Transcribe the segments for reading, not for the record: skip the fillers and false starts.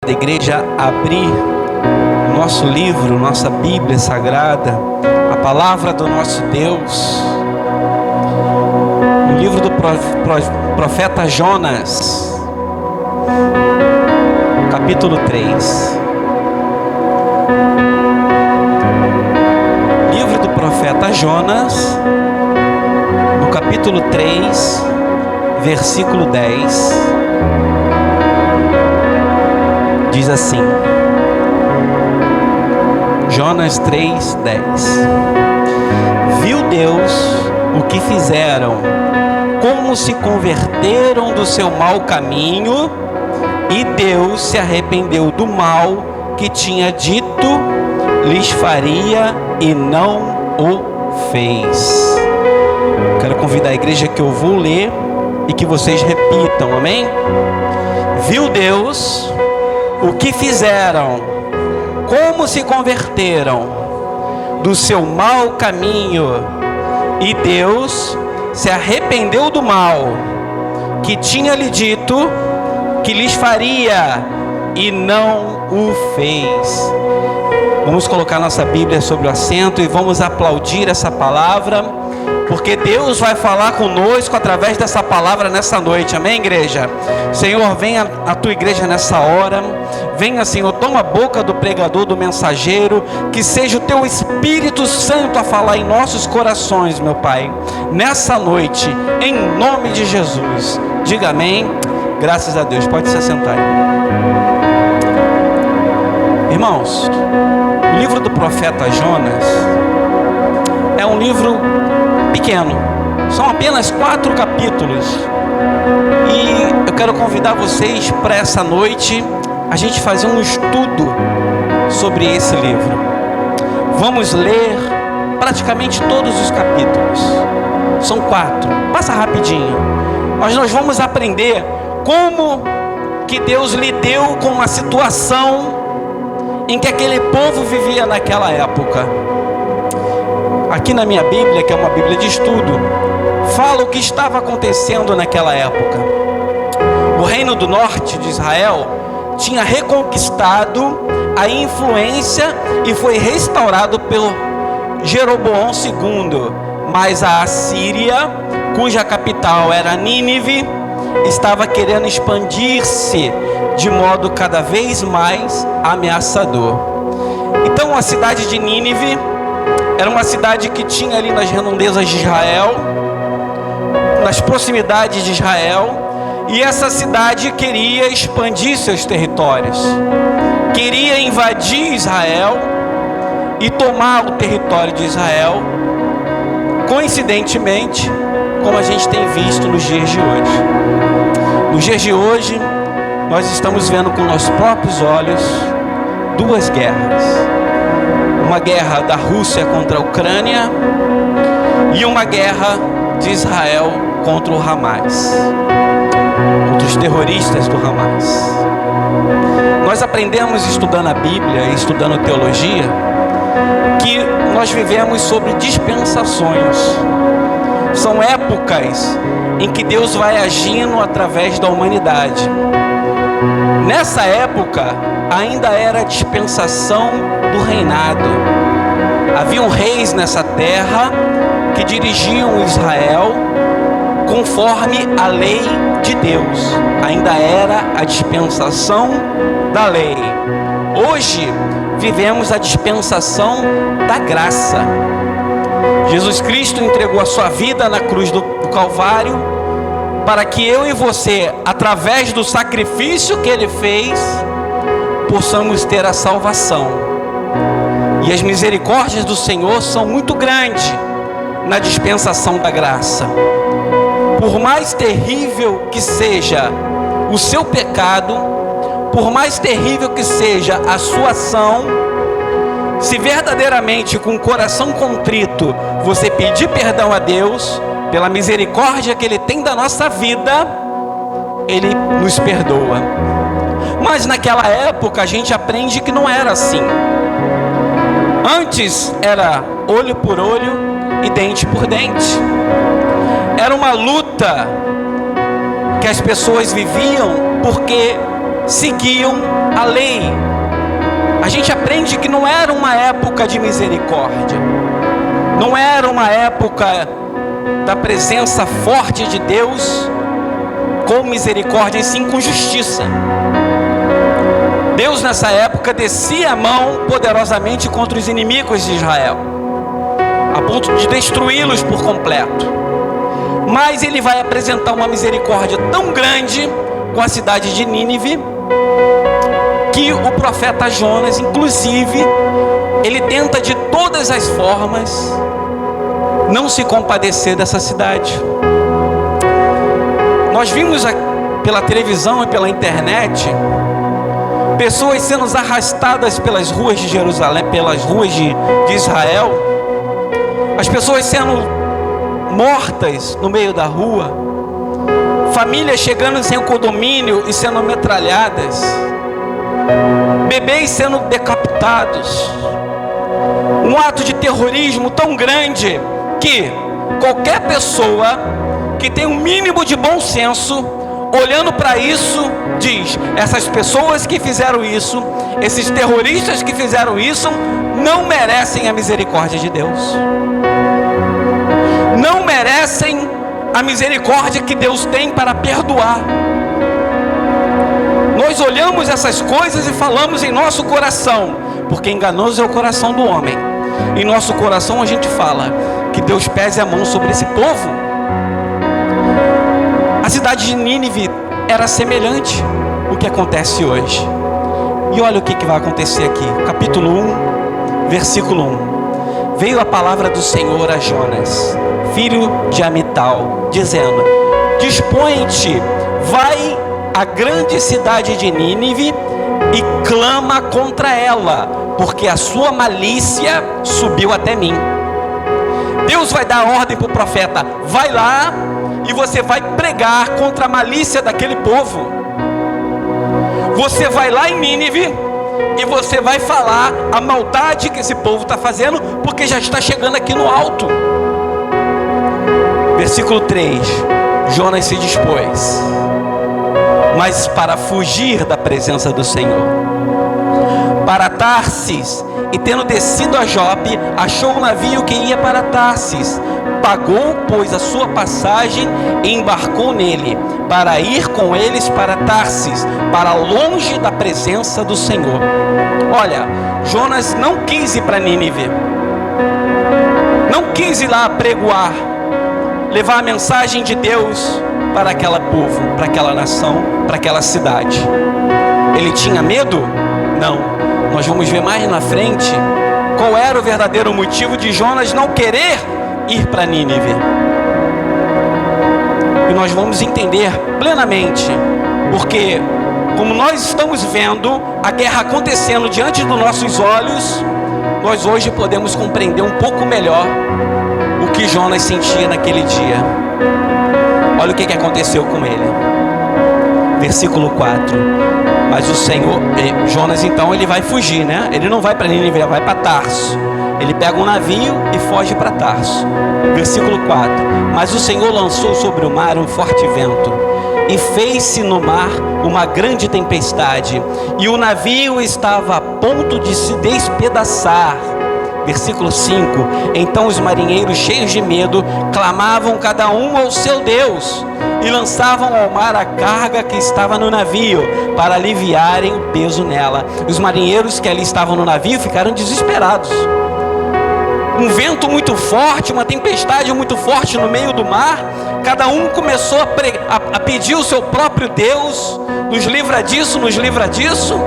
da igreja abrir o nosso livro, nossa Bíblia Sagrada, a palavra do nosso Deus, no livro do profeta Jonas, capítulo 3. Livro do profeta Jonas, no capítulo 3, versículo 10, diz assim: Jonas 3, 10. Viu Deus o que fizeram, como se converteram do seu mau caminho, e Deus se arrependeu do mal que tinha dito lhes faria e não o fez. Quero convidar a igreja que eu vou ler e que vocês repitam, amém? Viu Deus o que fizeram, como se converteram do seu mau caminho, e Deus se arrependeu do mal que tinha lhe dito que lhes faria e não o fez. Vamos colocar nossa Bíblia sobre o assento e vamos aplaudir essa palavra, porque Deus vai falar conosco através dessa palavra nessa noite, amém, igreja? Senhor, venha a tua igreja nessa hora, venha, Senhor, toma a boca do pregador, do mensageiro, que seja o teu Espírito Santo a falar em nossos corações, meu Pai, nessa noite, em nome de Jesus. Diga amém, graças a Deus. Pode se assentar aí. Irmãos, o livro do profeta Jonas é um livro pequeno, são apenas 4 capítulos, e eu quero convidar vocês para essa noite a gente fazer um estudo sobre esse livro. Vamos ler praticamente todos os capítulos, são 4, passa rapidinho, mas nós vamos aprender como que Deus lidou com uma situação em que aquele povo vivia naquela época. Aqui na minha Bíblia, que é uma Bíblia de estudo, fala o que estava acontecendo naquela época. O reino do norte de Israel tinha reconquistado a influência e foi restaurado pelo Jeroboão II, mas a Assíria, cuja capital era Nínive, estava querendo expandir-se de modo cada vez mais ameaçador. Então a cidade de Nínive era uma cidade que tinha ali nas redondezas de Israel, nas proximidades de Israel, e essa cidade queria expandir seus territórios, queria invadir Israel e tomar o território de Israel, coincidentemente, como a gente tem visto nos dias de hoje. Nos dias de hoje, nós estamos vendo com nossos próprios olhos 2 guerras. Uma guerra da Rússia contra a Ucrânia e uma guerra de Israel contra o Hamas, contra os terroristas do Hamas. Nós aprendemos estudando a Bíblia e estudando teologia que nós vivemos sobre dispensações. São épocas em que Deus vai agindo através da humanidade. Nessa época ainda era a dispensação do reinado. Haviam reis nessa terra que dirigiam Israel conforme a lei de Deus. Ainda era a dispensação da lei. Hoje vivemos a dispensação da graça. Jesus Cristo entregou a sua vida na cruz do Calvário para que eu e você, através do sacrifício que Ele fez, possamos ter a salvação. E as misericórdias do Senhor são muito grandes na dispensação da graça. Por mais terrível que seja o seu pecado, por mais terrível que seja a sua ação, se verdadeiramente com o coração contrito você pedir perdão a Deus pela misericórdia que Ele tem da nossa vida, Ele nos perdoa. Mas naquela época a gente aprende que não era assim. Antes era olho por olho e dente por dente. Era uma luta que as pessoas viviam porque seguiam a lei. A gente aprende que não era uma época de misericórdia, não era uma época da presença forte de Deus com misericórdia, e sim com justiça. Deus nessa época descia a mão poderosamente contra os inimigos de Israel, a ponto de destruí-los por completo. Mas ele vai apresentar uma misericórdia tão grande com a cidade de Nínive, que o profeta Jonas, inclusive, ele tenta de todas as formas não se compadecer dessa cidade. Nós vimos pela televisão e pela internet pessoas sendo arrastadas pelas ruas de Jerusalém, pelas ruas de Israel, as pessoas sendo mortas no meio da rua, famílias chegando sem o condomínio e sendo metralhadas, bebês sendo decapitados, um ato de terrorismo tão grande que qualquer pessoa que tem um mínimo de bom senso, olhando para isso, diz: essas pessoas que fizeram isso, esses terroristas que fizeram isso, não merecem a misericórdia de Deus, não merecem a misericórdia que Deus tem para perdoar. Nós olhamos essas coisas e falamos em nosso coração, porque enganoso é o coração do homem. Em nosso coração a gente fala que Deus pese a mão sobre esse povo. A cidade de Nínive era semelhante ao que acontece hoje. E olha o que vai acontecer aqui. Capítulo 1, versículo 1. Veio a palavra do Senhor a Jonas, filho de Amital, dizendo: dispõe-te, vai à grande cidade de Nínive e clama contra ela, porque a sua malícia subiu até mim. Deus vai dar ordem para o profeta: vai lá e você vai pregar contra a malícia daquele povo. Você vai lá em Nínive e você vai falar a maldade que esse povo está fazendo, porque já está chegando aqui no alto. Versículo 3. Jonas se dispôs, mas para fugir da presença do Senhor, para Tarsis, e tendo descido a Jope, achou um navio que ia para Tarsis. Pagou, pois, a sua passagem e embarcou nele, para ir com eles para Tarsis, para longe da presença do Senhor. Olha, Jonas não quis ir para Nínive, não quis ir lá apregoar, levar a mensagem de Deus para aquele povo, para aquela nação, para aquela cidade. Ele tinha medo? Não. Nós vamos ver mais na frente qual era o verdadeiro motivo de Jonas não querer ir para Nínive. E nós vamos entender plenamente, porque como nós estamos vendo a guerra acontecendo diante dos nossos olhos, nós hoje podemos compreender um pouco melhor o que Jonas sentia naquele dia. Olha o que aconteceu com ele. Versículo 4. Mas o Senhor, Jonas então ele vai fugir, né? Ele não vai para Nínive, ele vai para Tarso. Ele pega um navio e foge para Tarso. Versículo 4. Mas o Senhor lançou sobre o mar um forte vento, e fez-se no mar uma grande tempestade, e o navio estava a ponto de se despedaçar. Versículo 5. Então os marinheiros, cheios de medo, clamavam cada um ao seu Deus, e lançavam ao mar a carga que estava no navio, para aliviarem o peso nela. Os marinheiros que ali estavam no navio ficaram desesperados. Um vento muito forte, uma tempestade muito forte no meio do mar. Cada um começou a pedir o seu próprio Deus: nos livra disso, nos livra disso.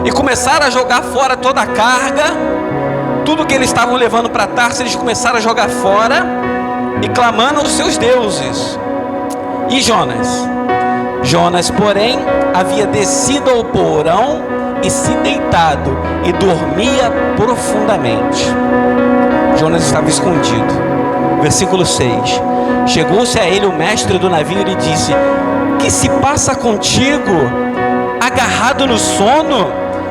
E começaram a jogar fora toda a carga. Tudo que eles estavam levando para Tarso, eles começaram a jogar fora e clamando aos seus deuses. E Jonas, porém, havia descido ao porão e se deitado, e dormia profundamente. Jonas estava escondido. Versículo 6. Chegou-se a ele o mestre do navio e lhe disse: que se passa contigo, agarrado no sono?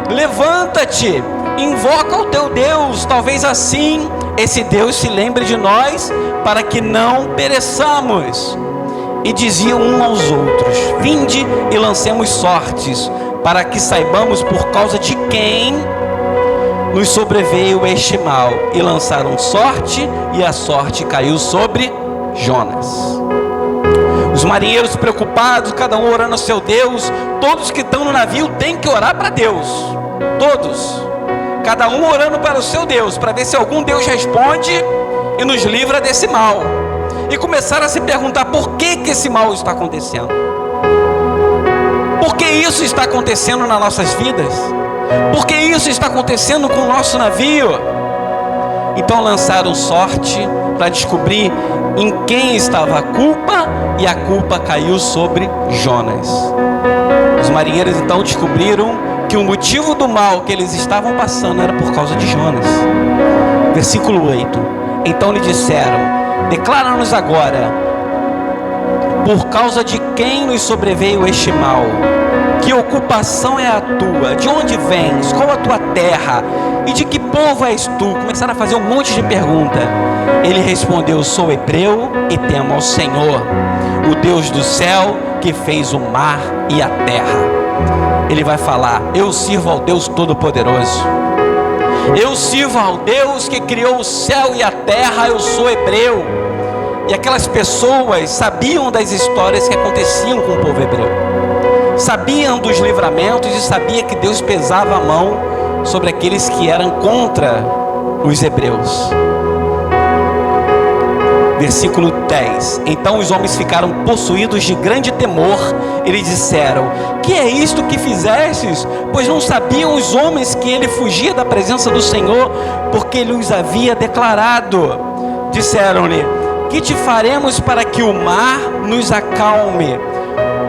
Levanta-te, invoca o teu Deus, talvez assim esse Deus se lembre de nós, para que não pereçamos. E diziam uns aos outros: vinde e lancemos sortes, para que saibamos por causa de quem nos sobreveio este mal. E lançaram sorte, e a sorte caiu sobre Jonas. Os marinheiros preocupados, cada um orando ao seu Deus. Todos que estão no navio têm que orar para Deus. Todos. Cada um orando para o seu Deus, para ver se algum Deus responde e nos livra desse mal. E começaram a se perguntar por que esse mal está acontecendo. Por que isso está acontecendo nas nossas vidas? Por que isso está acontecendo com o nosso navio? Então lançaram sorte para descobrir em quem estava a culpa, e a culpa caiu sobre Jonas. Os marinheiros então descobriram que o motivo do mal que eles estavam passando era por causa de Jonas. Versículo 8. Então lhe disseram: declara-nos agora, por causa de quem nos sobreveio este mal? Que ocupação é a tua? De onde vens? Qual a tua terra? E de que povo és tu? Começaram a fazer um monte de perguntas. Ele respondeu: sou hebreu e temo ao Senhor, o Deus do céu, que fez o mar e a terra. Ele vai falar: eu sirvo ao Deus Todo-Poderoso. Eu sirvo ao Deus que criou o céu e a terra. Eu sou hebreu. E aquelas pessoas sabiam das histórias que aconteciam com o povo hebreu, sabiam dos livramentos e sabia que Deus pesava a mão sobre aqueles que eram contra os hebreus. Versículo 10. Então os homens ficaram possuídos de grande temor. Eles disseram: que é isto que fizestes? Pois não sabiam os homens que ele fugia da presença do Senhor, porque ele os havia declarado. Disseram-lhe: que te faremos para que o mar nos acalme?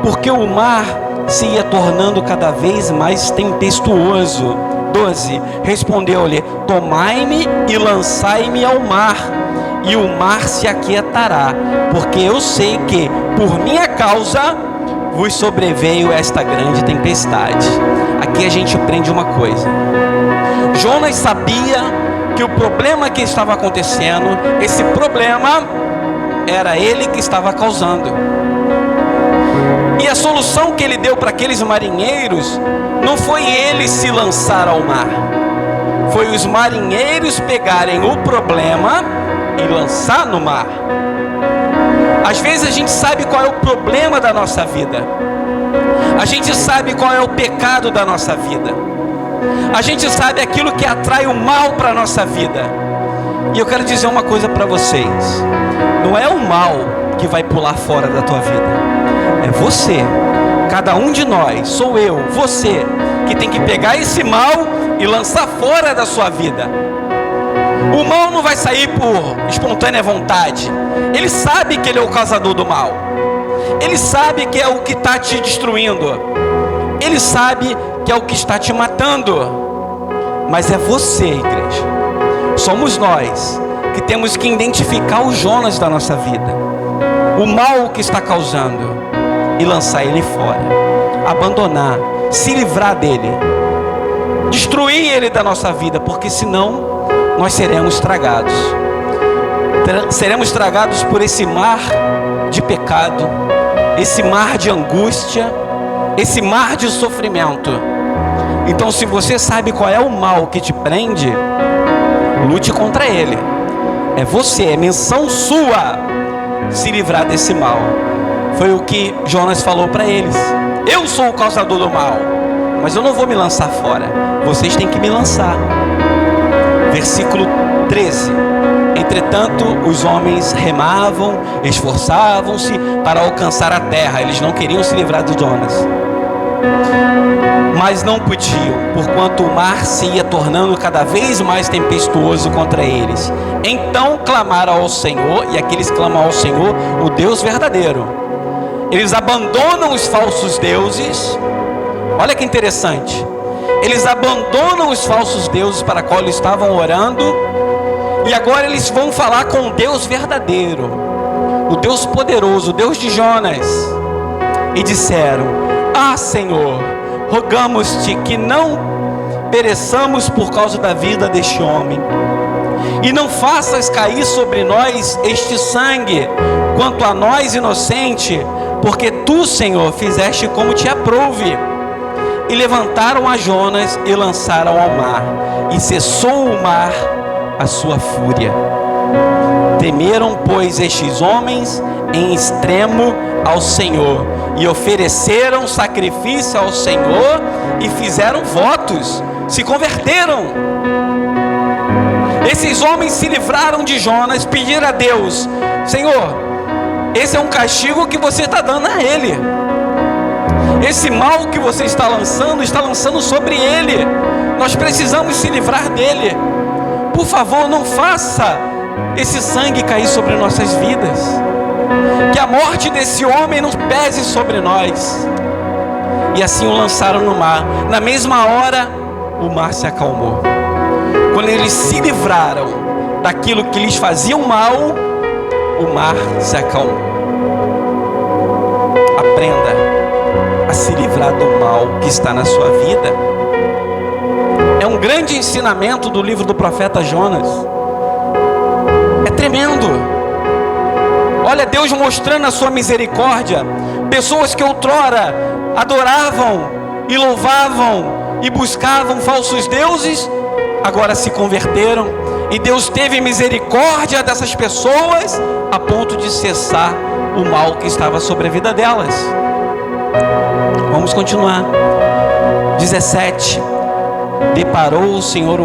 Porque o mar se ia tornando cada vez mais tempestuoso. 12. Respondeu-lhe: tomai-me e lançai-me ao mar, e o mar se aquietará, porque eu sei que por minha causa vos sobreveio esta grande tempestade. Aqui a gente aprende uma coisa. Jonas sabia que o problema que estava acontecendo, esse problema era ele que estava causando. E a solução que ele deu para aqueles marinheiros não foi ele se lançar ao mar, foi os marinheiros pegarem o problema e lançar no mar. Às vezes a gente sabe qual é o problema da nossa vida, a gente sabe qual é o pecado da nossa vida, a gente sabe aquilo que atrai o mal para a nossa vida. E eu quero dizer uma coisa para vocês: não é o mal que vai pular fora da tua vida, é você. Cada um de nós, sou eu, você, que tem que pegar esse mal e lançar fora da sua vida. O mal não vai sair por espontânea vontade. Ele sabe que ele é o causador do mal, ele sabe que é o que está te destruindo, ele sabe que é o que está te matando. Mas é você, igreja, somos nós que temos que identificar o Jonas da nossa vida, o mal que está causando, e lançar ele fora, abandonar, se livrar dele, destruir ele da nossa vida, porque senão nós seremos tragados. Seremos tragados por esse mar de pecado, esse mar de angústia, esse mar de sofrimento. Então, se você sabe qual é o mal que te prende, lute contra ele. É você, é missão sua se livrar desse mal. Foi o que Jonas falou para eles: eu sou o causador do mal, mas eu não vou me lançar fora, vocês têm que me lançar. Versículo 13. Entretanto, os homens remavam, esforçavam-se para alcançar a terra. Eles não queriam se livrar de Jonas, mas não podiam, porquanto o mar se ia tornando cada vez mais tempestuoso contra eles. Então clamaram ao Senhor, e aqueles clamam ao Senhor, o Deus verdadeiro. Eles abandonam os falsos deuses. Olha que interessante. Eles abandonam os falsos deuses para qual eles estavam orando, e agora eles vão falar com o Deus verdadeiro, o Deus poderoso, o Deus de Jonas. E disseram: ah, Senhor, rogamos-te que não pereçamos por causa da vida deste homem, e não faças cair sobre nós este sangue, quanto a nós inocente, porque tu, Senhor, fizeste como te aprouve. E levantaram a Jonas e lançaram ao mar, e cessou o mar a sua fúria. Temeram, pois, estes homens em extremo ao Senhor, e ofereceram sacrifício ao Senhor, e fizeram votos, se converteram. Esses homens se livraram de Jonas, pediram a Deus: Senhor, esse é um castigo que você está dando a ele. Esse mal que você está lançando sobre ele. Nós precisamos se livrar dele. Por favor, não faça esse sangue cair sobre nossas vidas. Que a morte desse homem não pese sobre nós. E assim o lançaram no mar. Na mesma hora, o mar se acalmou. Quando eles se livraram daquilo que lhes fazia mal, o mar se acalmou. Aprenda a se livrar do mal que está na sua vida. É um grande ensinamento do livro do profeta Jonas. É tremendo. Olha Deus mostrando a sua misericórdia. Pessoas que outrora adoravam e louvavam e buscavam falsos deuses, agora se converteram. E Deus teve misericórdia dessas pessoas a ponto de cessar o mal que estava sobre a vida delas. Vamos continuar. 17. Deparou o Senhor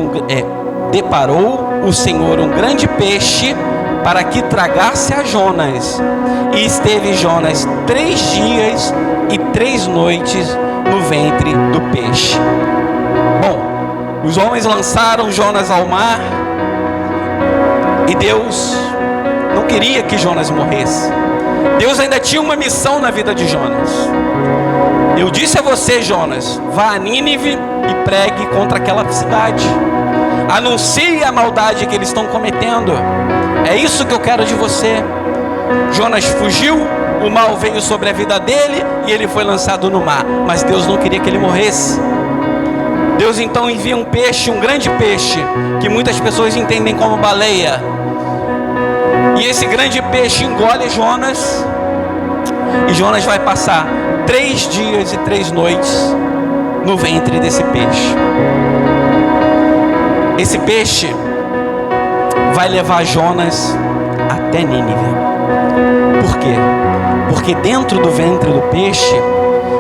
um grande peixe para que tragasse a Jonas. E esteve Jonas 3 dias e 3 noites no ventre do peixe. Bom, os homens lançaram Jonas ao mar. E Deus não queria que Jonas morresse. Deus ainda tinha uma missão na vida de Jonas. Eu disse a você, Jonas, vá a Nínive e pregue contra aquela cidade. Anuncie a maldade que eles estão cometendo. É isso que eu quero de você. Jonas fugiu, o mal veio sobre a vida dele e ele foi lançado no mar. Mas Deus não queria que ele morresse. Deus então envia um peixe, um grande peixe, que muitas pessoas entendem como baleia. E esse grande peixe engole Jonas. E Jonas vai passar 3 dias e 3 noites no ventre desse peixe. Esse peixe vai levar Jonas até Nínive. Por quê? Porque dentro do ventre do peixe,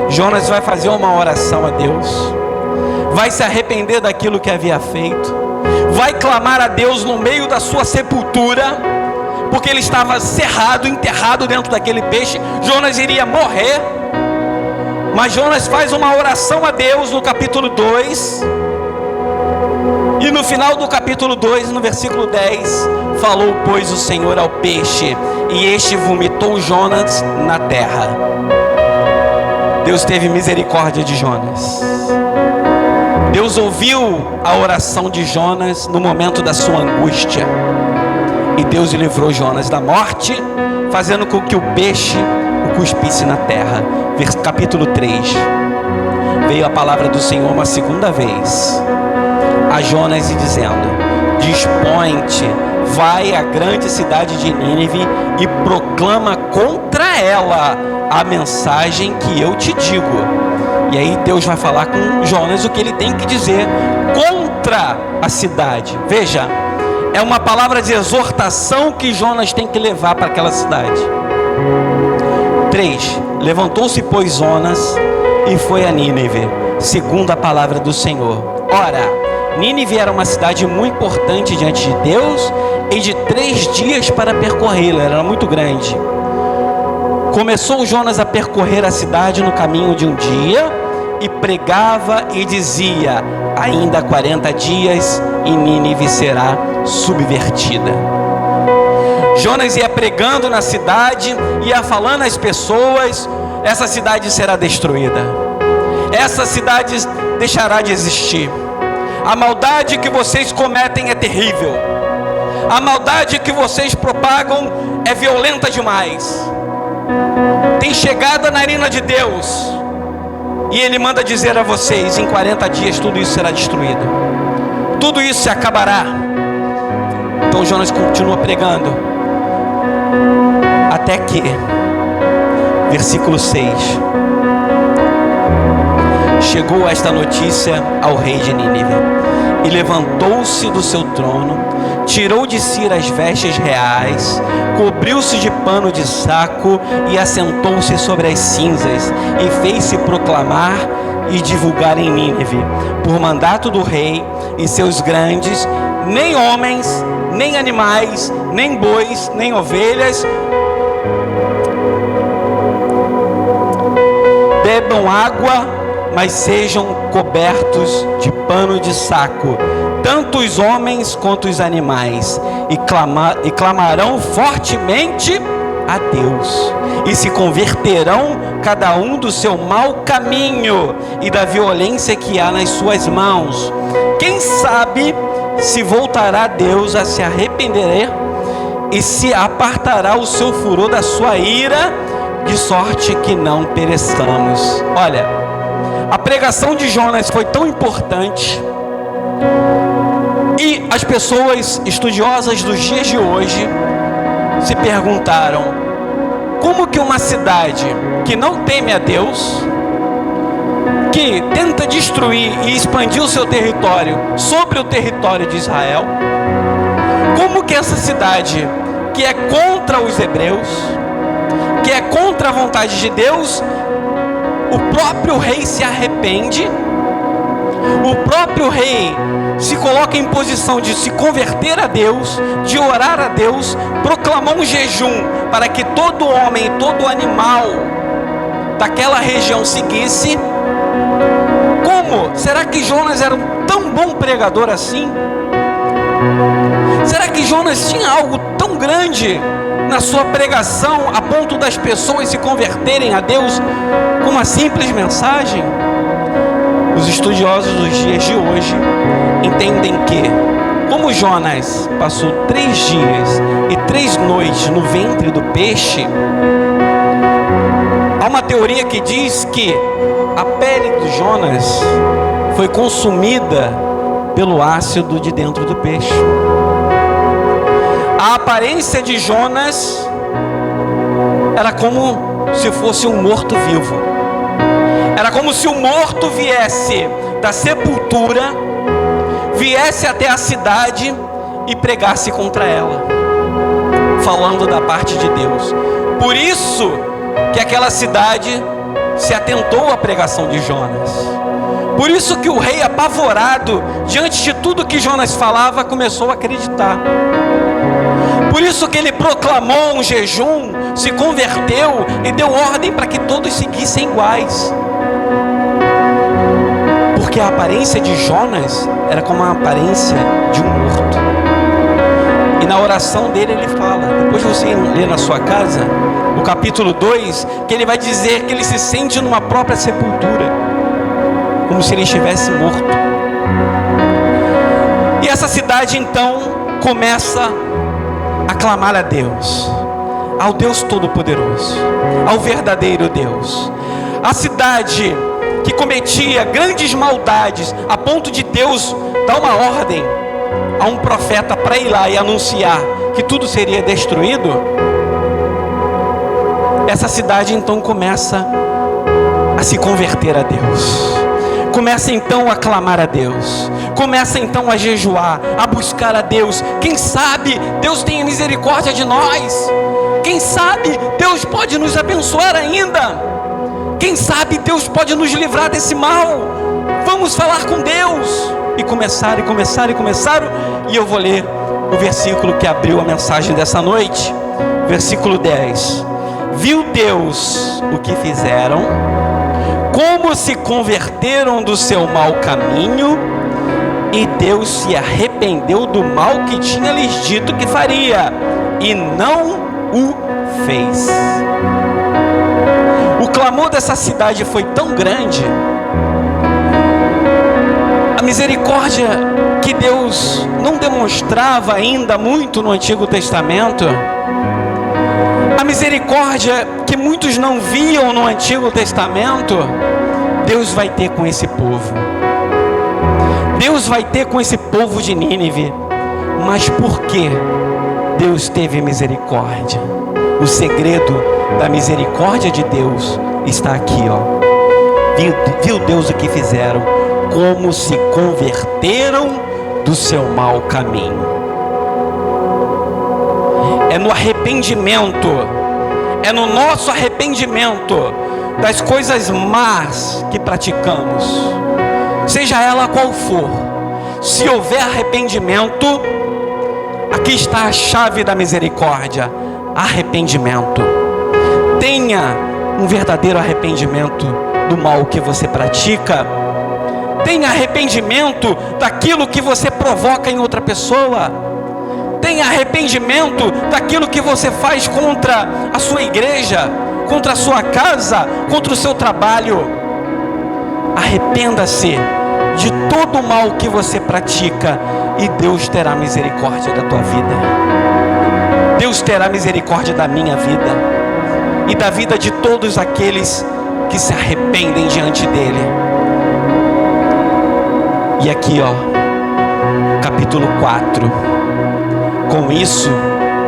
Jonas vai fazer uma oração a Deus, vai se arrepender daquilo que havia feito, vai clamar a Deus no meio da sua sepultura, porque ele estava cerrado, enterrado dentro daquele peixe. Jonas iria morrer, mas Jonas faz uma oração a Deus no capítulo 2, e no final do capítulo 2, no versículo 10, falou, pois, o Senhor ao peixe, e este vomitou Jonas na terra. Deus teve misericórdia de Jonas. Deus ouviu a oração de Jonas no momento da sua angústia. E Deus livrou Jonas da morte, fazendo com que o peixe o cuspisse na terra. Capítulo 3. Veio a palavra do Senhor uma segunda vez a Jonas e dizendo: dispõe-te, vai à grande cidade de Nínive e proclama contra ela a mensagem que eu te digo. E aí Deus vai falar com Jonas o que ele tem que dizer contra a cidade. Veja, é uma palavra de exortação que Jonas tem que levar para aquela cidade. 3. Levantou-se, pois, Jonas e foi a Nínive, segundo a palavra do Senhor. Ora, Nínive era uma cidade muito importante diante de Deus e de 3 dias para percorrê-la, era muito grande. Começou Jonas a percorrer a cidade no caminho de um dia e pregava e dizia: ainda 40 dias e Nínive será subvertida. Jonas ia pregando na cidade, ia falando às pessoas: essa cidade será destruída, essa cidade deixará de existir. A maldade que vocês cometem é terrível, a maldade que vocês propagam é violenta demais, tem chegado a narina de Deus. E Ele manda dizer a vocês: em 40 dias tudo isso será destruído, tudo isso se acabará. Então Jonas continua pregando, até que, versículo 6, chegou esta notícia ao rei de Nínive, e levantou-se do seu trono, tirou de si as vestes reais, cobriu-se de pano de saco e assentou-se sobre as cinzas, e fez-se proclamar e divulgar em Nínive, por mandato do rei e seus grandes: nem homens, nem animais, nem bois, nem ovelhas bebam água, mas sejam cobertos de pano de saco, tanto os homens quanto os animais, e clamarão fortemente a Deus, e se converterão cada um do seu mau caminho e da violência que há nas suas mãos. Quem sabe se voltará Deus a se arrepender e se apartará o seu furor da sua ira, de sorte que não pereçamos. Olha, a pregação de Jonas foi tão importante, e as pessoas estudiosas dos dias de hoje se perguntaram: como que uma cidade que não teme a Deus, que tenta destruir e expandir o seu território sobre o território de Israel, como que essa cidade que é contra os hebreus, que é contra a vontade de Deus, o próprio rei se arrepende, o próprio rei se coloca em posição de se converter a Deus, de orar a Deus, proclamou um jejum para que todo homem e todo animal daquela região seguisse? Como? Será que Jonas era um tão bom pregador assim? Será que Jonas tinha algo tão grande na sua pregação a ponto das pessoas se converterem a Deus com uma simples mensagem? Os estudiosos dos dias de hoje entendem que, como Jonas passou 3 dias e 3 noites no ventre do peixe, há uma teoria que diz que a pele de Jonas foi consumida pelo ácido de dentro do peixe. A aparência de Jonas era como se fosse um morto-vivo. Era como se o morto viesse da sepultura, viesse até a cidade e pregasse contra ela, falando da parte de Deus. Por isso que aquela cidade se atentou à pregação de Jonas. Por isso que o rei, apavorado diante de tudo que Jonas falava, começou a acreditar. Por isso que ele proclamou um jejum, se converteu e deu ordem para que todos seguissem iguais. Porque a aparência de Jonas era como a aparência de um morto. E na oração dele ele fala, depois você lê na sua casa, o capítulo 2, que ele vai dizer que ele se sente numa própria sepultura, como se ele estivesse morto. E essa cidade então começa a clamar a Deus, ao Deus Todo-Poderoso, ao verdadeiro Deus. A cidade que cometia grandes maldades, a ponto de Deus dar uma ordem a um profeta para ir lá e anunciar que tudo seria destruído. Essa cidade então começa a se converter a Deus, começa então a clamar a Deus, começa então a jejuar, a buscar a Deus. Quem sabe Deus tenha misericórdia de nós, quem sabe Deus pode nos abençoar ainda, quem sabe Deus pode nos livrar desse mal. Vamos falar com Deus. E começaram, e eu vou ler o versículo que abriu a mensagem dessa noite, versículo 10. Viu Deus o que fizeram, como se converteram do seu mau caminho, e Deus se arrependeu do mal que tinha lhes dito que faria, e não o fez. O clamor dessa cidade foi tão grande, a misericórdia que Deus não demonstrava ainda muito no Antigo Testamento, a misericórdia que muitos não viam no Antigo Testamento, Deus vai ter com esse povo. Deus vai ter com esse povo de Nínive. Mas por que Deus teve misericórdia? O segredo da misericórdia de Deus está aqui, ó. viu Deus o que fizeram, como se converteram do seu mau caminho. É no arrependimento, é no nosso arrependimento das coisas más que praticamos, seja ela qual for. Se houver arrependimento, aqui está a chave da misericórdia: arrependimento. Tenha um verdadeiro arrependimento do mal que você pratica. Tenha arrependimento daquilo que você provoca em outra pessoa. Tenha arrependimento daquilo que você faz contra a sua igreja, contra a sua casa, contra o seu trabalho. Arrependa-se de todo o mal que você pratica e Deus terá misericórdia da tua vida. Deus terá misericórdia da minha vida e da vida de todos aqueles que se arrependem diante dele. E aqui, capítulo 4. Com isso,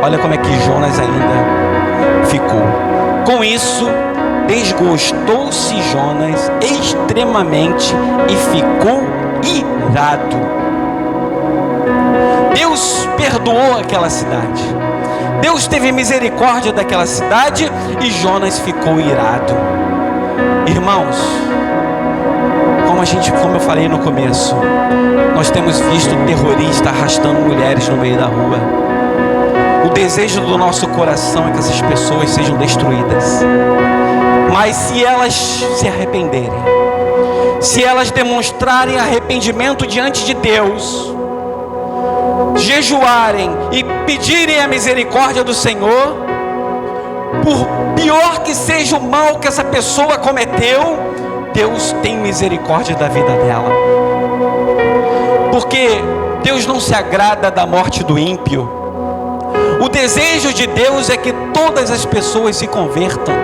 olha como é que Jonas ainda ficou. Com isso, desgostou-se Jonas extremamente e ficou irado. Deus perdoou aquela cidade. Deus teve misericórdia daquela cidade e Jonas ficou irado. Irmãos, como eu falei no começo, nós temos visto terroristas arrastando mulheres no meio da rua. O desejo do nosso coração é que essas pessoas sejam destruídas. Mas se elas se arrependerem, se elas demonstrarem arrependimento diante de Deus, jejuarem e pedirem a misericórdia do Senhor, por pior que seja o mal que essa pessoa cometeu, Deus tem misericórdia da vida dela. Porque Deus não se agrada da morte do ímpio. O desejo de Deus é que todas as pessoas se convertam.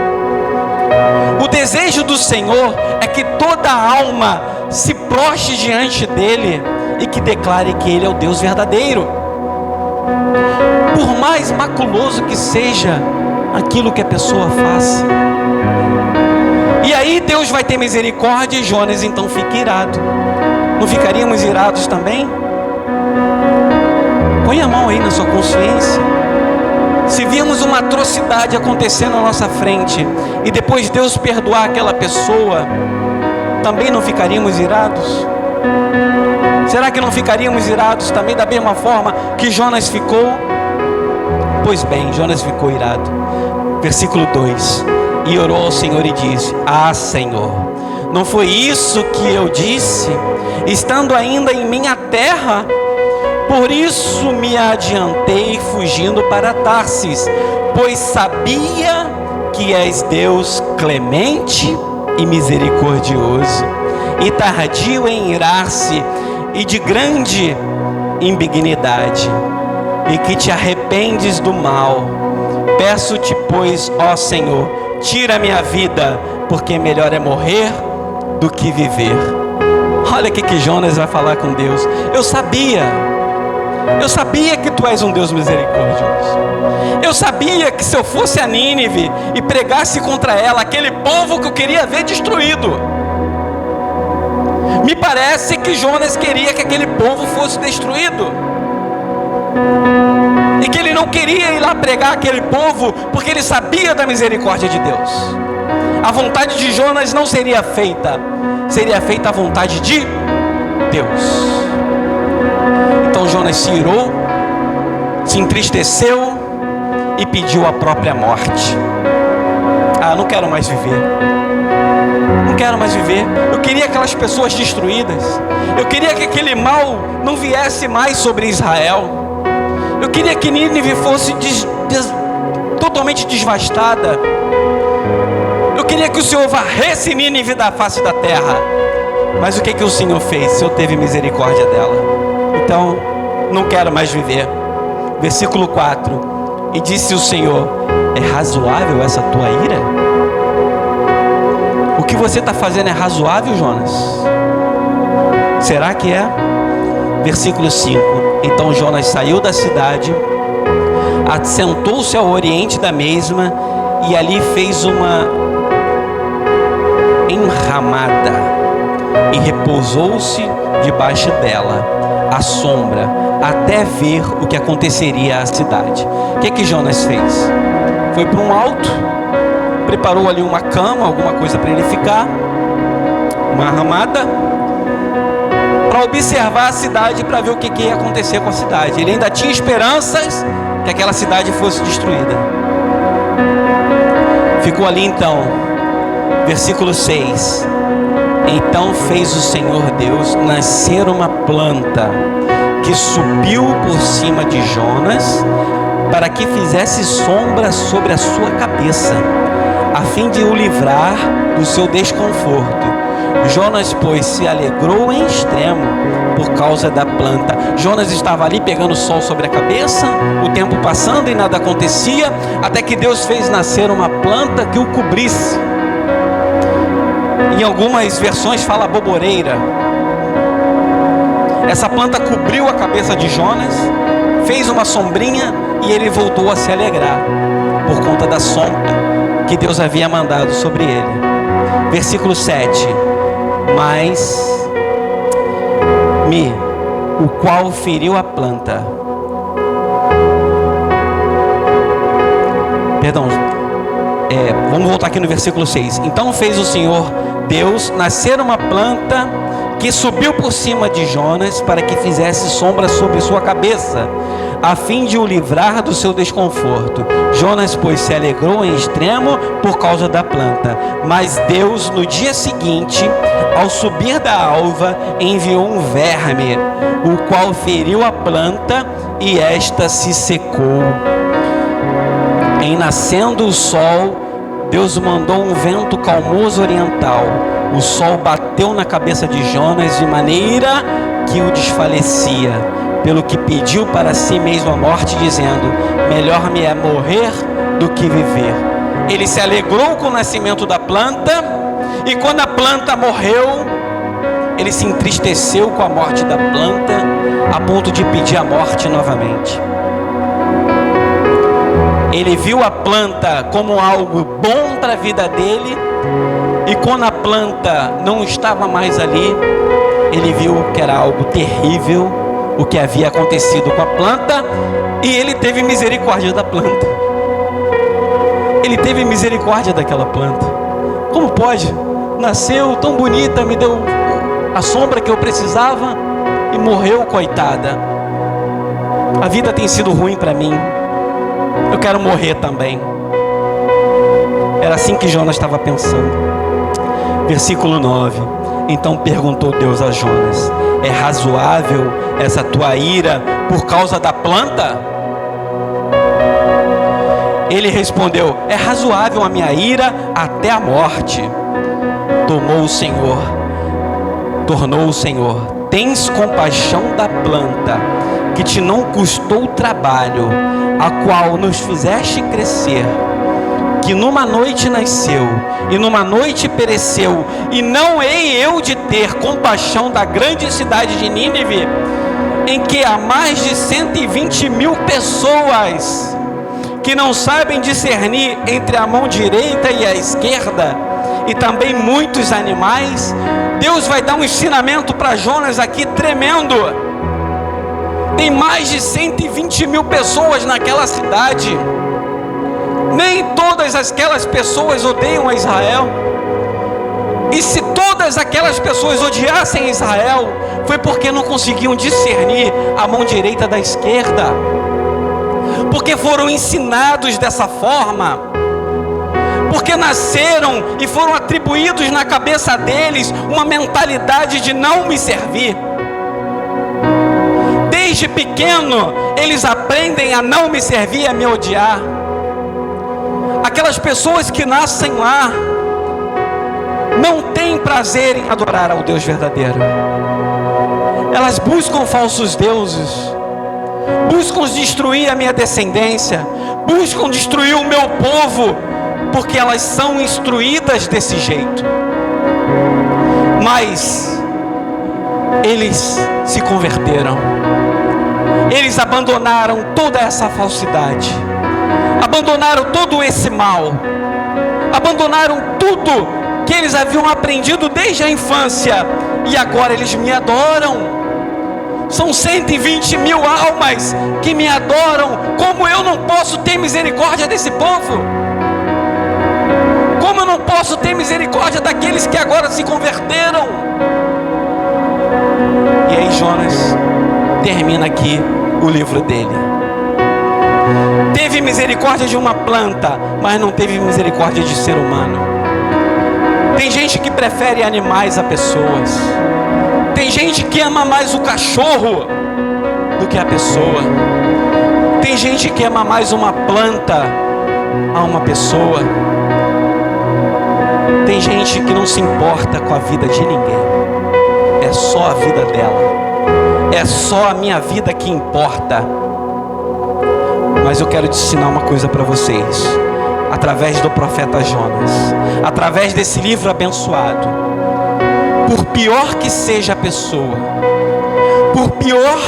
O desejo do Senhor é que toda alma se prostre diante dele e que declare que ele é o Deus verdadeiro. Por mais maculoso que seja aquilo que a pessoa faça. E aí Deus vai ter misericórdia e Jonas então fica irado. Não ficaríamos irados também? Põe a mão aí na sua consciência. Se virmos uma atrocidade acontecendo à nossa frente e depois Deus perdoar aquela pessoa, também não ficaríamos irados? Será que não ficaríamos irados também da mesma forma que Jonas ficou? Pois bem, Jonas ficou irado. Versículo 2: E orou ao Senhor e disse: Ah, Senhor, não foi isso que eu disse, estando ainda em minha terra? Por isso me adiantei fugindo para Tarsis, pois sabia que és Deus clemente e misericordioso, e tardio em irar-se, e de grande benignidade, e que te arrependes do mal. Peço-te, pois, ó Senhor, tira minha vida, porque melhor é morrer do que viver. Olha o que Jonas vai falar com Deus. Eu sabia que tu és um Deus misericordioso. Eu sabia que se eu fosse a Nínive e pregasse contra ela, aquele povo que eu queria ver destruído. Me parece que Jonas queria que aquele povo fosse destruído. E que ele não queria ir lá pregar aquele povo, porque ele sabia da misericórdia de Deus. A vontade de Jonas não seria feita, seria feita a vontade de Deus. Então Jonas se irou, se entristeceu e pediu a própria morte. Ah, não quero mais viver. Não quero mais viver. Eu queria aquelas pessoas destruídas. Eu queria que aquele mal não viesse mais sobre Israel. Eu queria que Nínive fosse totalmente devastada. Eu queria que o Senhor varresse Nínive da face da terra. Mas o que o Senhor fez? O Senhor teve misericórdia dela. Então, não quero mais viver. Versículo 4: E disse o Senhor: É razoável essa tua ira? O que você está fazendo é razoável, Jonas? Será que é? Versículo 5: Então Jonas saiu da cidade, assentou-se ao oriente da mesma, e ali fez uma enramada e repousou-se debaixo dela, à sombra, até ver o que aconteceria à cidade. O que Jonas fez? Foi para um alto, preparou ali uma cama, alguma coisa para ele ficar, uma arramada, para observar a cidade, para ver o que ia acontecer com a cidade. Ele ainda tinha esperanças que aquela cidade fosse destruída. Ficou ali então, versículo 6. Então fez o Senhor Deus nascer uma planta que subiu por cima de Jonas, para que fizesse sombra sobre a sua cabeça, a fim de o livrar do seu desconforto. Jonas, pois, se alegrou em extremo por causa da planta. Jonas estava ali pegando sol sobre a cabeça, o tempo passando e nada acontecia, até que Deus fez nascer uma planta que o cobrisse. Em algumas versões fala boboreira. Essa planta cobriu a cabeça de Jonas, fez uma sombrinha e ele voltou a se alegrar por conta da sombra que Deus havia mandado sobre ele. Versículo 7. Mas o qual feriu a planta. Perdão. Vamos voltar aqui no versículo 6. Então fez o Senhor Deus nascer uma planta que subiu por cima de Jonas, para que fizesse sombra sobre sua cabeça, a fim de o livrar do seu desconforto. Jonas, pois, se alegrou em extremo por causa da planta. Mas Deus, no dia seguinte, ao subir da alva, enviou um verme, o qual feriu a planta, e esta se secou. Em nascendo o sol, Deus mandou um vento calmoso oriental. O sol bateu na cabeça de Jonas de maneira que o desfalecia, pelo que pediu para si mesmo a morte, dizendo: melhor me é morrer do que viver. Ele se alegrou com o nascimento da planta, e quando a planta morreu, ele se entristeceu com a morte da planta, a ponto de pedir a morte novamente. Ele viu a planta como algo bom para a vida dele, e quando a planta não estava mais ali, ele viu que era algo terrível o que havia acontecido com a planta, e ele teve misericórdia da planta. Ele teve misericórdia daquela planta. Como pode? Nasceu tão bonita, me deu a sombra que eu precisava e morreu, coitada. A vida tem sido ruim para mim. Eu quero morrer também. Era assim que Jonas estava pensando. Versículo 9. Então perguntou Deus a Jonas: é razoável essa tua ira por causa da planta? Ele respondeu: é razoável a minha ira até a morte. Tornou o Senhor: tens compaixão da planta, que te não custou trabalho, a qual nos fizeste crescer, que numa noite nasceu e numa noite pereceu, e não hei eu de ter compaixão da grande cidade de Nínive, em que há mais de 120.000 pessoas que não sabem discernir entre a mão direita e a esquerda, e também muitos animais. Deus vai dar um ensinamento para Jonas aqui tremendo. Tem mais de 120.000 pessoas naquela cidade. Nem todas aquelas pessoas odeiam a Israel. E se todas aquelas pessoas odiassem Israel, foi porque não conseguiam discernir a mão direita da esquerda, porque foram ensinados dessa forma, porque nasceram e foram atribuídos na cabeça deles uma mentalidade de não me servir. Desde pequeno eles aprendem a não me servir, a me odiar. Aquelas pessoas que nascem lá não têm prazer em adorar ao Deus verdadeiro. Elas buscam falsos deuses, buscam destruir a minha descendência, buscam destruir o meu povo, porque elas são instruídas desse jeito. Mas eles se converteram, eles abandonaram toda essa falsidade, abandonaram todo esse mal, abandonaram tudo que eles haviam aprendido desde a infância, e agora eles me adoram. São 120 mil almas que me adoram. Como eu não posso ter misericórdia desse povo? Como eu não posso ter misericórdia daqueles que agora se converteram? E aí Jonas termina aqui o livro dele. Teve misericórdia de uma planta, mas não teve misericórdia de ser humano. Tem gente que prefere animais a pessoas. Tem gente que ama mais o cachorro do que a pessoa. Tem gente que ama mais uma planta a uma pessoa. Tem gente que não se importa com a vida de ninguém. É só a vida dela. É só a minha vida que importa. Mas eu quero te ensinar uma coisa para vocês, através do profeta Jonas, através desse livro abençoado. Por pior que seja a pessoa, por pior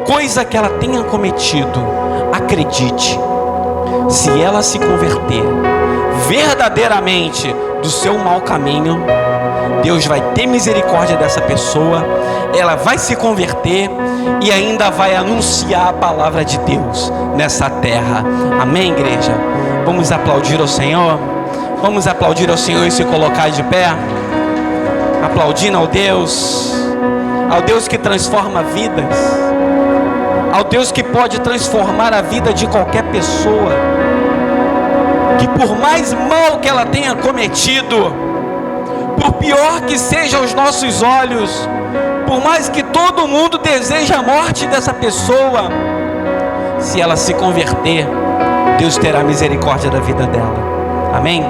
coisa que ela tenha cometido, acredite, se ela se converter verdadeiramente do seu mau caminho, Deus vai ter misericórdia dessa pessoa, ela vai se converter e ainda vai anunciar a palavra de Deus nessa terra. Amém, igreja? Vamos aplaudir ao Senhor? Vamos aplaudir ao Senhor e se colocar de pé? Aplaudindo ao Deus que transforma vidas, ao Deus que pode transformar a vida de qualquer pessoa, que por mais mal que ela tenha cometido, por pior que sejam os nossos olhos, por mais que todo mundo deseje a morte dessa pessoa, se ela se converter, Deus terá misericórdia da vida dela. Amém?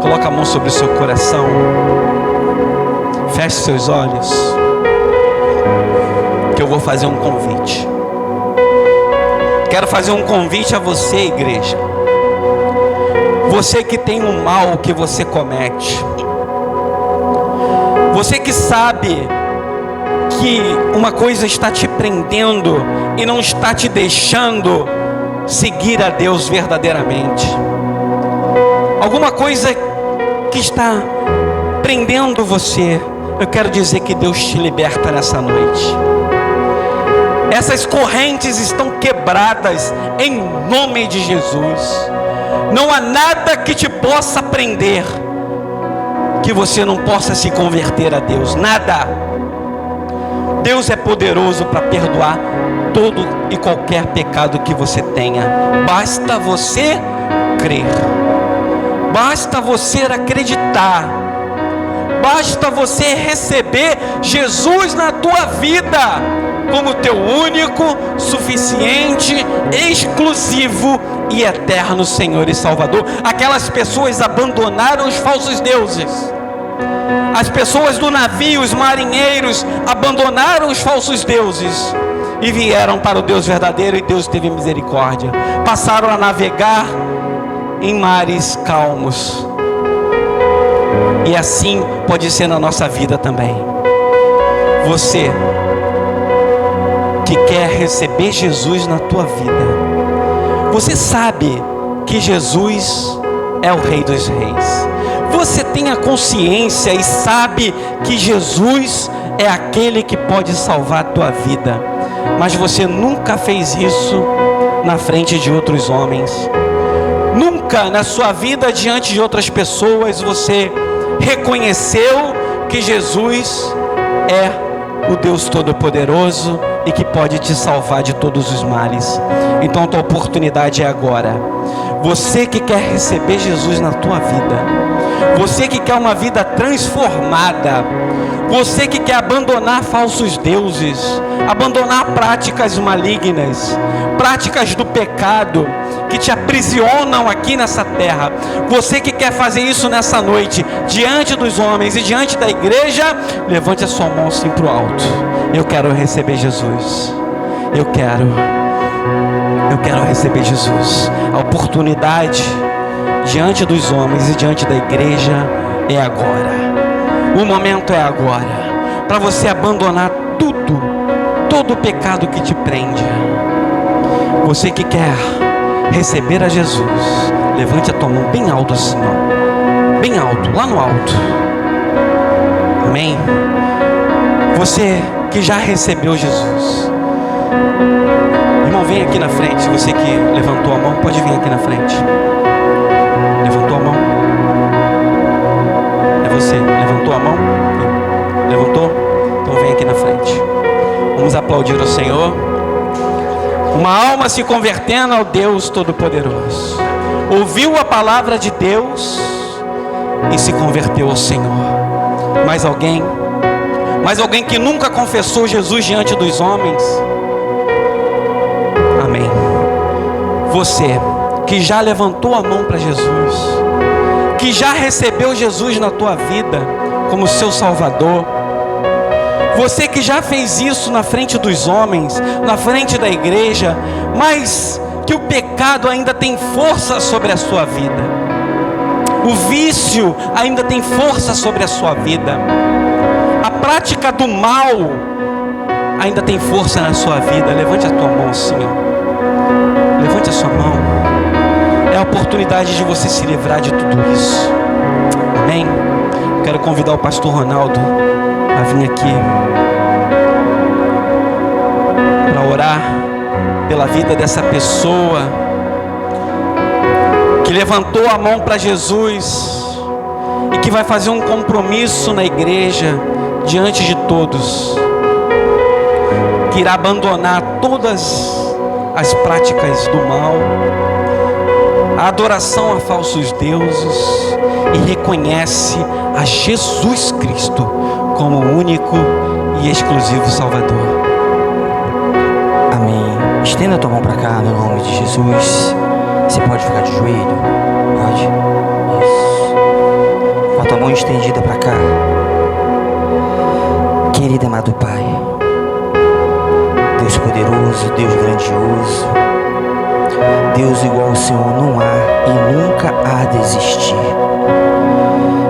Coloca a mão sobre o seu coração, feche seus olhos, que eu vou fazer um convite. Quero fazer um convite a você, igreja. Você que tem um mal que você comete, você que sabe que uma coisa está te prendendo e não está te deixando seguir a Deus verdadeiramente, alguma coisa que está prendendo você, eu quero dizer que Deus te liberta nessa noite. Essas correntes estão quebradas em nome de Jesus. Não há nada que te possa prender, que você não possa se converter a Deus. Nada. Deus é poderoso para perdoar todo e qualquer pecado que você tenha. Basta você crer. Basta você acreditar. Basta você receber Jesus na tua vida como teu único, suficiente, exclusivo e eterno Senhor e Salvador. Aquelas pessoas abandonaram os falsos deuses. As pessoas do navio, os marinheiros, abandonaram os falsos deuses e vieram para o Deus verdadeiro, e Deus teve misericórdia. Passaram a navegar em mares calmos. E assim pode ser na nossa vida também. Você que quer receber Jesus na tua vida, você sabe que Jesus é o Rei dos Reis. Você tem a consciência e sabe que Jesus é aquele que pode salvar a tua vida, mas você nunca fez isso na frente de outros homens. Nunca na sua vida diante de outras pessoas você reconheceu que Jesus é o Deus Todo-Poderoso e que pode te salvar de todos os males. Então a tua oportunidade é agora. Você que quer receber Jesus na tua vida, você que quer uma vida transformada, você que quer abandonar falsos deuses, abandonar práticas malignas, práticas do pecado que te aprisionam aqui nessa terra, você que quer fazer isso nessa noite, diante dos homens e diante da igreja, levante a sua mão assim para o alto. Eu quero receber Jesus. Eu quero receber Jesus. A oportunidade diante dos homens e diante da igreja é agora. O momento é agora, para você abandonar todo o pecado que te prende. Você que quer receber a Jesus, levante a tua mão bem alto assim, ó. bem alto, lá no alto. Amém? Você que já recebeu Jesus. Irmão, vem aqui na frente. Você que levantou a mão, pode vir aqui na frente. Levantou a mão? É você? Levantou a mão? Levantou? Então vem aqui na frente. Vamos aplaudir ao Senhor. Uma alma se convertendo ao Deus Todo-Poderoso. Ouviu a palavra de Deus e se converteu ao Senhor. Mais alguém? Mais alguém que nunca confessou Jesus diante dos homens? Amém. Você que já levantou a mão para Jesus, que já recebeu Jesus na tua vida como seu Salvador, você que já fez isso na frente dos homens, na frente da igreja, mas que o pecado ainda tem força sobre a sua vida, o vício ainda tem força sobre a sua vida, a prática do mal ainda tem força na sua vida. Levante a tua mão assim, ó. Levante a sua mão. É a oportunidade de você se livrar de tudo isso. Amém? Quero convidar o pastor Ronaldo a vir aqui para orar pela vida dessa pessoa que levantou a mão para Jesus e que vai fazer um compromisso na igreja diante de todos, que irá abandonar todas as práticas do mal, a adoração a falsos deuses, e reconhece a Jesus Cristo como o único e exclusivo Salvador. Amém. Estenda a tua mão para cá no nome de Jesus. Você pode ficar de joelho? Pode. Isso. Com a tua mão estendida para cá. Querido e amado Pai, Deus poderoso, Deus grandioso, Deus igual ao Senhor não há e nunca há de existir.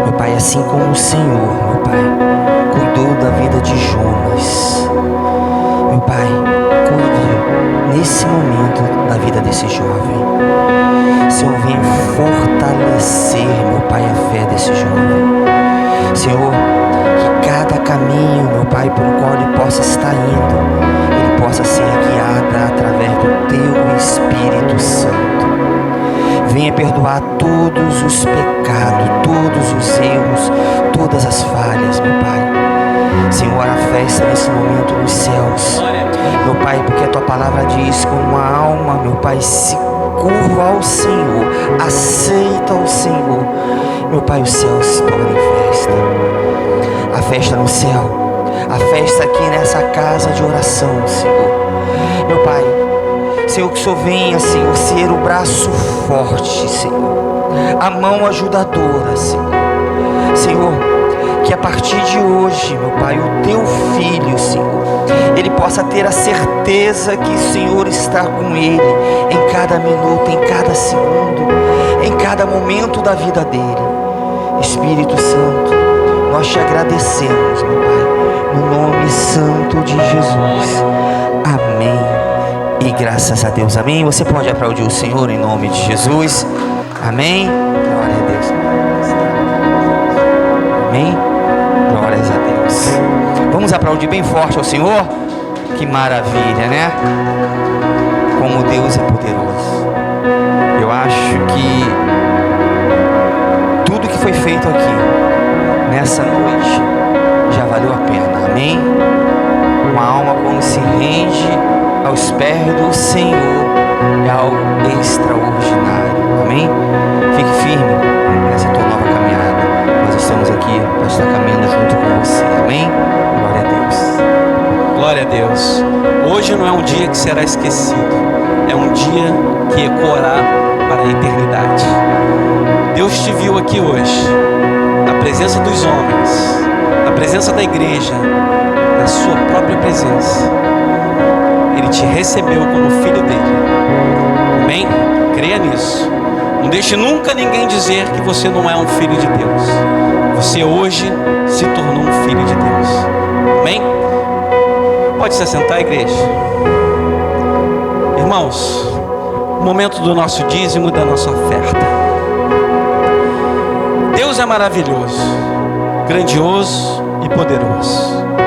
Meu Pai, assim como o Senhor, meu Pai, cuidou da vida de Jonas, meu Pai, cuide nesse momento da vida desse jovem. Senhor, venha fortalecer, meu Pai, a fé desse jovem. Senhor, que cada caminho, meu Pai, por qual ele possa estar indo, ele possa ser guiado através do Teu Espírito Santo. Venha perdoar todos os pecados, todos os erros, todas as falhas, meu Pai. Senhor, a festa nesse momento nos céus, meu Pai, porque a Tua palavra diz que uma alma, meu Pai, se curva ao Senhor, aceita o Senhor, meu Pai, o céu se torna em festa. A festa no céu, a festa aqui nessa casa de oração, Senhor. Meu Pai, Senhor, que o Senhor venha, Senhor, ser o braço forte, Senhor, a mão ajudadora, Senhor. Senhor, que a partir de hoje, meu Pai, o Teu Filho, Senhor, ele possa ter a certeza que o Senhor está com ele em cada minuto, em cada segundo, em cada momento da vida dele. Espírito Santo, nós Te agradecemos, meu Pai, no nome santo de Jesus. Amém. E graças a Deus, amém. Você pode aplaudir o Senhor em nome de Jesus. Amém. Glória a Deus. Amém. Glórias a Deus. Vamos aplaudir bem forte ao Senhor. Que maravilha, né? Como Deus é poderoso. Eu acho que tudo que foi feito aqui nessa noite já valeu a pena. Amém. Uma alma quando se rende aos pés do Senhor é algo extraordinário. Amém? Fique firme nessa tua nova caminhada. Nós estamos aqui para estar caminhando junto com você. Amém? Glória a Deus. Glória a Deus. Hoje não é um dia que será esquecido, é um dia que ecoará para a eternidade. Deus te viu aqui hoje, na presença dos homens, na presença da igreja, na sua própria presença. Ele te recebeu como filho dele. Amém? Creia nisso. Não deixe nunca ninguém dizer que você não é um filho de Deus. Você hoje se tornou um filho de Deus. Amém? Pode se assentar, igreja. Irmãos, o momento do nosso dízimo e da nossa oferta. Deus Deus é maravilhoso, grandioso e poderoso.